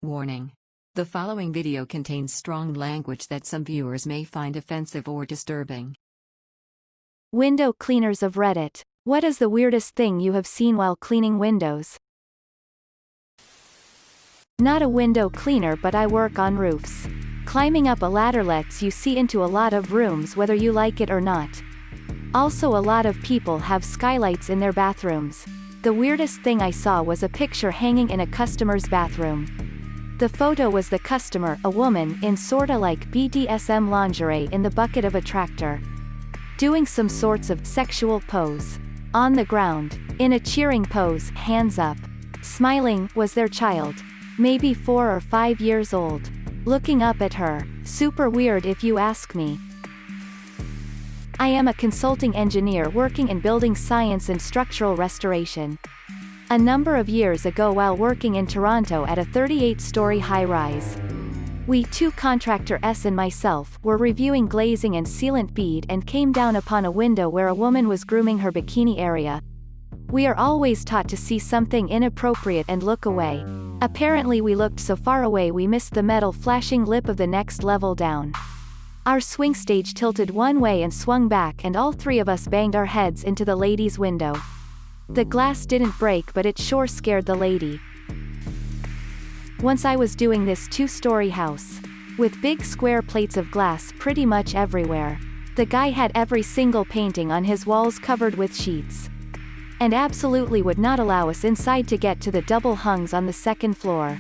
Warning. The following video contains strong language that some viewers may find offensive or disturbing. Window cleaners of Reddit. What is the weirdest thing you have seen while cleaning windows? Not a window cleaner, but I work on roofs. Climbing up a ladder lets you see into a lot of rooms whether you like it or not. Also, a lot of people have skylights in their bathrooms. The weirdest thing I saw was a picture hanging in a customer's bathroom. The photo was the customer, a woman, in sorta like BDSM lingerie in the bucket of a tractor. Doing some sorts of sexual pose. On the ground, in a cheering pose, hands up. Smiling, was their child. Maybe 4 or 5 years old. Looking up at her. Super weird if you ask me. I am a consulting engineer working in building science and structural restoration. A number of years ago, while working in Toronto at a 38-story high-rise, we two, contractor S and myself, were reviewing glazing and sealant bead and came down upon a window where a woman was grooming her bikini area. We are always taught to see something inappropriate and look away. Apparently we looked so far away we missed the metal flashing lip of the next level down. Our swing stage tilted one way and swung back, and all three of us banged our heads into the lady's window. The glass didn't break, but it sure scared the lady. Once I was doing this 2-story house, with big square plates of glass pretty much everywhere. The guy had every single painting on his walls covered with sheets, and absolutely would not allow us inside to get to the double hungs on the second floor.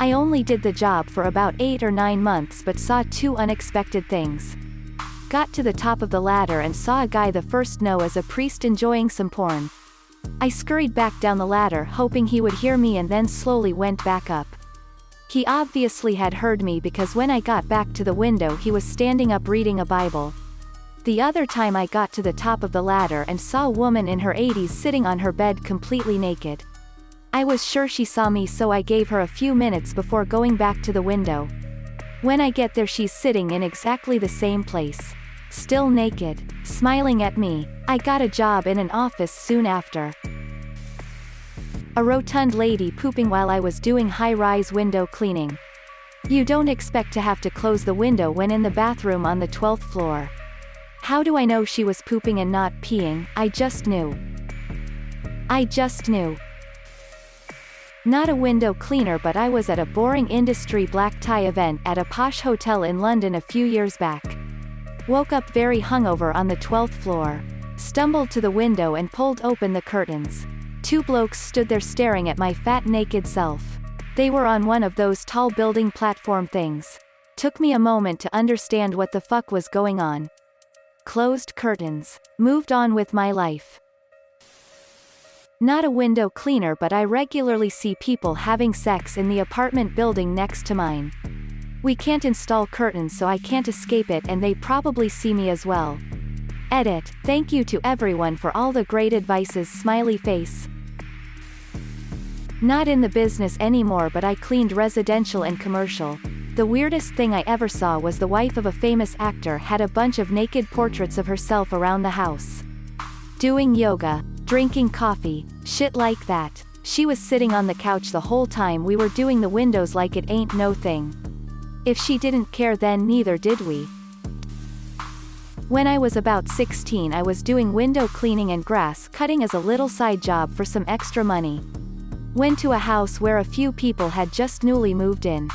I only did the job for about 8 or 9 months, but saw 2 unexpected things. Got to the top of the ladder and saw a guy the first know as a priest enjoying some porn. I scurried back down the ladder hoping he would hear me, and then slowly went back up. He obviously had heard me, because when I got back to the window he was standing up reading a Bible. The other time I got to the top of the ladder and saw a woman in her 80s sitting on her bed completely naked. I was sure she saw me, so I gave her a few minutes before going back to the window. When I get there, she's sitting in exactly the same place. Still naked, smiling at me. I got a job in an office soon after. A rotund lady pooping while I was doing high-rise window cleaning. You don't expect to have to close the window when in the bathroom on the 12th floor. How do I know she was pooping and not peeing? I just knew. Not a window cleaner, but I was at a boring industry black tie event at a posh hotel in London a few years back. Woke up very hungover on the 12th floor. Stumbled to the window and pulled open the curtains. 2 blokes stood there staring at my fat naked self. They were on one of those tall building platform things. Took me a moment to understand what the fuck was going on. Closed curtains. Moved on with my life. Not a window cleaner, but I regularly see people having sex in the apartment building next to mine. We can't install curtains, so I can't escape it, and they probably see me as well. Edit. Thank you to everyone for all the great advices, smiley face. Not in the business anymore, but I cleaned residential and commercial. The weirdest thing I ever saw was the wife of a famous actor had a bunch of naked portraits of herself around the house. Doing yoga. Drinking coffee, shit like that. She was sitting on the couch the whole time we were doing the windows like it ain't no thing. If she didn't care, then neither did we. When I was about 16, I was doing window cleaning and grass cutting as a little side job for some extra money. Went to a house where a few people had just newly moved in.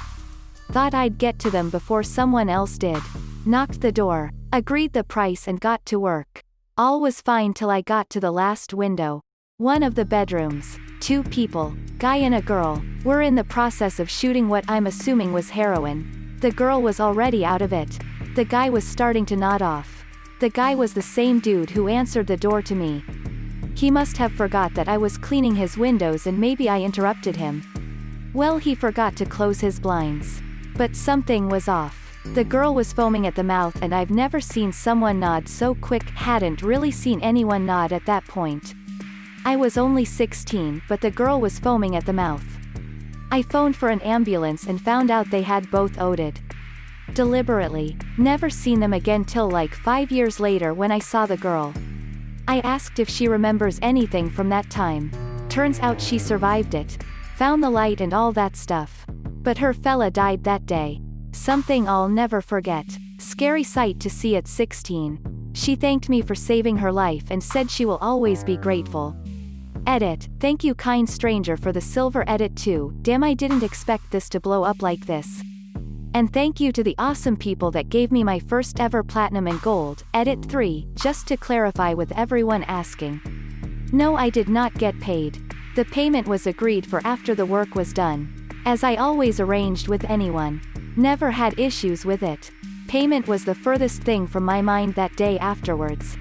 Thought I'd get to them before someone else did. Knocked the door, agreed the price, and got to work. All was fine till I got to the last window. One of the bedrooms. 2 people, guy and a girl, were in the process of shooting what I'm assuming was heroin. The girl was already out of it. The guy was starting to nod off. The guy was the same dude who answered the door to me. He must have forgot that I was cleaning his windows, and maybe I interrupted him. Well, he forgot to close his blinds. But something was off. The girl was foaming at the mouth, and I've never seen someone nod so quick. Hadn't really seen anyone nod at that point. I was only 16, but the girl was foaming at the mouth. I phoned for an ambulance and found out they had both OD'd. Deliberately. Never seen them again till like 5 years later when I saw the girl. I asked if she remembers anything from that time. Turns out she survived it. Found the light and all that stuff. But her fella died that day. Something I'll never forget. Scary sight to see at 16. She thanked me for saving her life and said she will always be grateful. Edit, thank you kind stranger for the silver edit too, damn I didn't expect this to blow up like this. And thank you to the awesome people that gave me my first ever platinum and gold, edit 3, just to clarify with everyone asking. No, I did not get paid. The payment was agreed for after the work was done. As I always arranged with anyone. Never had issues with it. Payment was the furthest thing from my mind that day afterwards.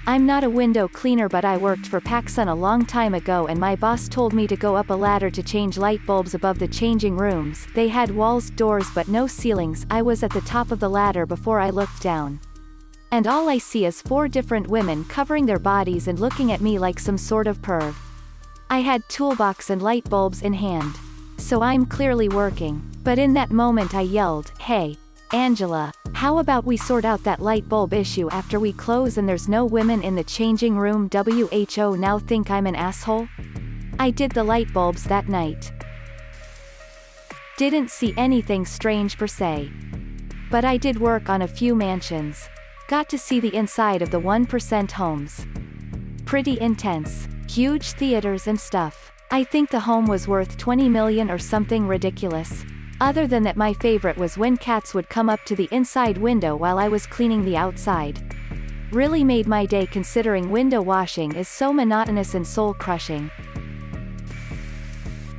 I'm not a window cleaner, but I worked for PacSun a long time ago and my boss told me to go up a ladder to change light bulbs above the changing rooms. They had walls, doors but no ceilings. I was at the top of the ladder before I looked down. And all I see is 4 different women covering their bodies and looking at me like some sort of perv. I had toolbox and light bulbs in hand. So I'm clearly working. But in that moment I yelled, "Hey, Angela, how about we sort out that light bulb issue after we close and there's no women in the changing room? WHO now think I'm an asshole?" I did the light bulbs that night. Didn't see anything strange per se. But I did work on a few mansions. Got to see the inside of the 1% homes. Pretty intense. Huge theaters and stuff. I think the home was worth 20 million or something ridiculous. Other than that, my favorite was when cats would come up to the inside window while I was cleaning the outside. Really made my day considering window washing is so monotonous and soul-crushing.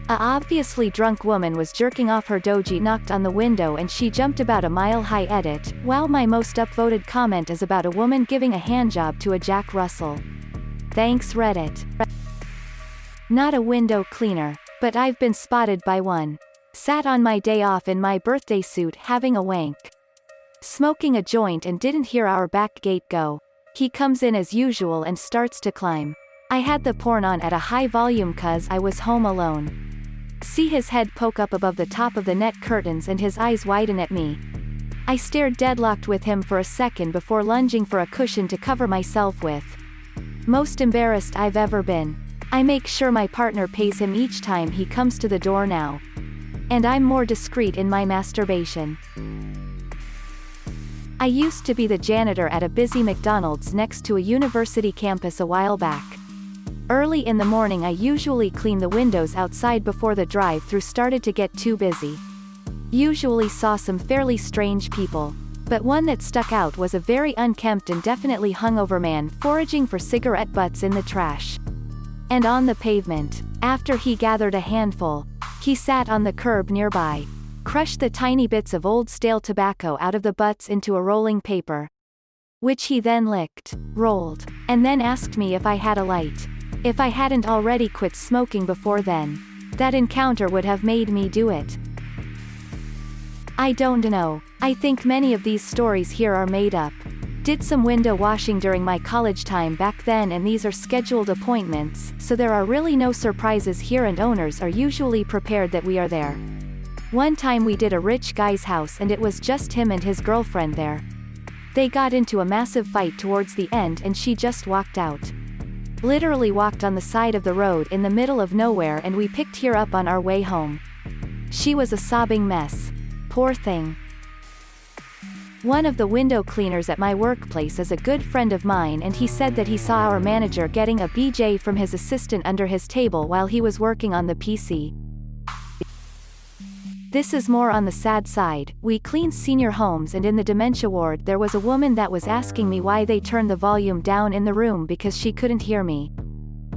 A obviously drunk woman was jerking off her doji, knocked on the window and she jumped about a mile high. Edit, wow, my most upvoted comment is about a woman giving a handjob to a Jack Russell. Thanks Reddit. Not a window cleaner, but I've been spotted by one. Sat on my day off in my birthday suit having a wank. Smoking a joint and didn't hear our back gate go. He comes in as usual and starts to climb. I had the porn on at a high volume cause I was home alone. See his head poke up above the top of the net curtains and his eyes widen at me. I stared deadlocked with him for a second before lunging for a cushion to cover myself with. Most embarrassed I've ever been. I make sure my partner pays him each time he comes to the door now. And I'm more discreet in my masturbation. I used to be the janitor at a busy McDonald's next to a university campus a while back. Early in the morning I usually clean the windows outside before the drive-thru started to get too busy. Usually saw some fairly strange people. But one that stuck out was a very unkempt and definitely hungover man foraging for cigarette butts in the trash. And on the pavement. After he gathered a handful, he sat on the curb nearby, crushed the tiny bits of old stale tobacco out of the butts into a rolling paper, which he then licked, rolled, and then asked me if I had a light. If I hadn't already quit smoking before then. That encounter would have made me do it. I don't know. I think many of these stories here are made up. Did some window washing during my college time back then and these are scheduled appointments, so there are really no surprises here and owners are usually prepared that we are there. One time we did a rich guy's house and it was just him and his girlfriend there. They got into a massive fight towards the end and she just walked out. Literally walked on the side of the road in the middle of nowhere and we picked her up on our way home. She was a sobbing mess. Poor thing. One of the window cleaners at my workplace is a good friend of mine and he said that he saw our manager getting a BJ from his assistant under his table while he was working on the PC. This is more on the sad side. We clean senior homes and in the dementia ward there was a woman that was asking me why they turned the volume down in the room because she couldn't hear me.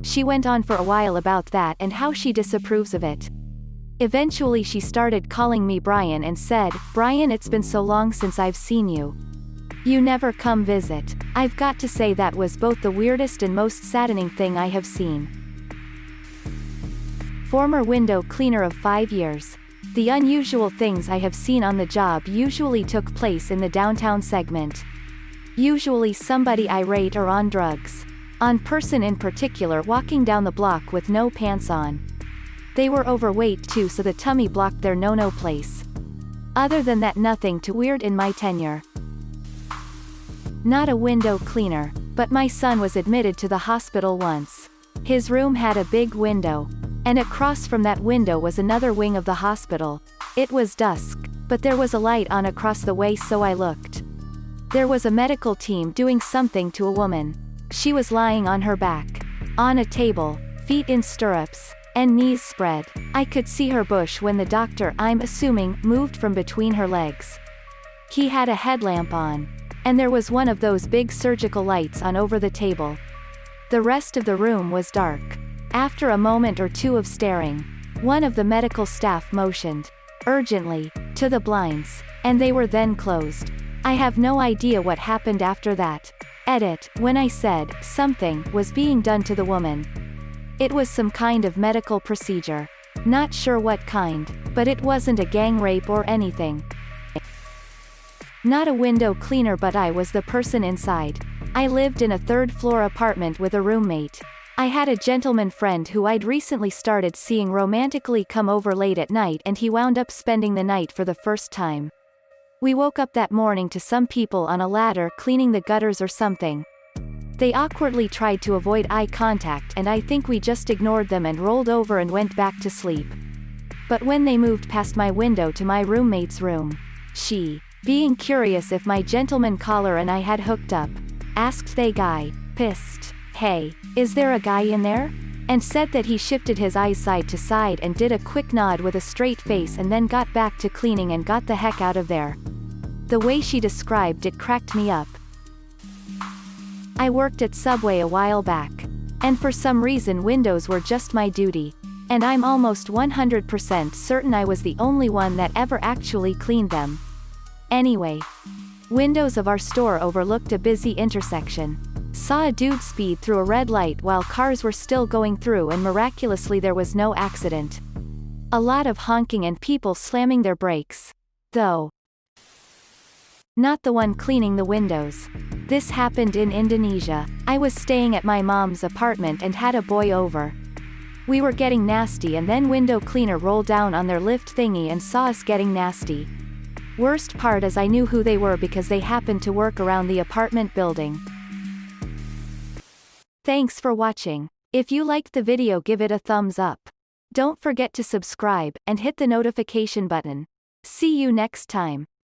She went on for a while about that and how she disapproves of it. Eventually she started calling me Brian and said, "Brian, it's been so long since I've seen you. You never come visit." I've got to say that was both the weirdest and most saddening thing I have seen. Former window cleaner of 5 years. The unusual things I have seen on the job usually took place in the downtown segment. Usually somebody irate or on drugs. On person in particular walking down the block with no pants on. They were overweight too, so the tummy blocked their no-no place. Other than that, nothing too weird in my tenure. Not a window cleaner, but my son was admitted to the hospital once. His room had a big window. And across from that window was another wing of the hospital. It was dusk, but there was a light on across the way, so I looked. There was a medical team doing something to a woman. She was lying on her back, on a table, feet in stirrups, and knees spread. I could see her bush when the doctor, I'm assuming, moved from between her legs. He had a headlamp on, and there was one of those big surgical lights on over the table. The rest of the room was dark. After a moment or two of staring, one of the medical staff motioned, urgently, to the blinds, and they were then closed. I have no idea what happened after that. Edit, when I said, something was being done to the woman. It was some kind of medical procedure. Not sure what kind, but it wasn't a gang rape or anything. Not a window cleaner, but I was the person inside. I lived in a third-floor apartment with a roommate. I had a gentleman friend who I'd recently started seeing romantically come over late at night, and he wound up spending the night for the first time. We woke up that morning to some people on a ladder cleaning the gutters or something. They awkwardly tried to avoid eye contact, and I think we just ignored them and rolled over and went back to sleep. But when they moved past my window to my roommate's room, she, being curious if my gentleman caller and I had hooked up, asked the guy, pissed, "Hey, is there a guy in there?" and said that he shifted his eyes side to side and did a quick nod with a straight face and then got back to cleaning and got the heck out of there. The way she described it cracked me up. I worked at Subway a while back, and for some reason windows were just my duty, and I'm almost 100% certain I was the only one that ever actually cleaned them. Anyway, windows of our store overlooked a busy intersection. Saw a dude speed through a red light while cars were still going through, and miraculously there was no accident. A lot of honking and people slamming their brakes. Though not the one cleaning the windows. This happened in Indonesia. I was staying at my mom's apartment and had a boy over. We were getting nasty, and then window cleaner rolled down on their lift thingy and saw us getting nasty. Worst part is I knew who they were because they happened to work around the apartment building. Thanks for watching. If you liked the video, give it a thumbs up. Don't forget to subscribe, and hit the notification button. See you next time.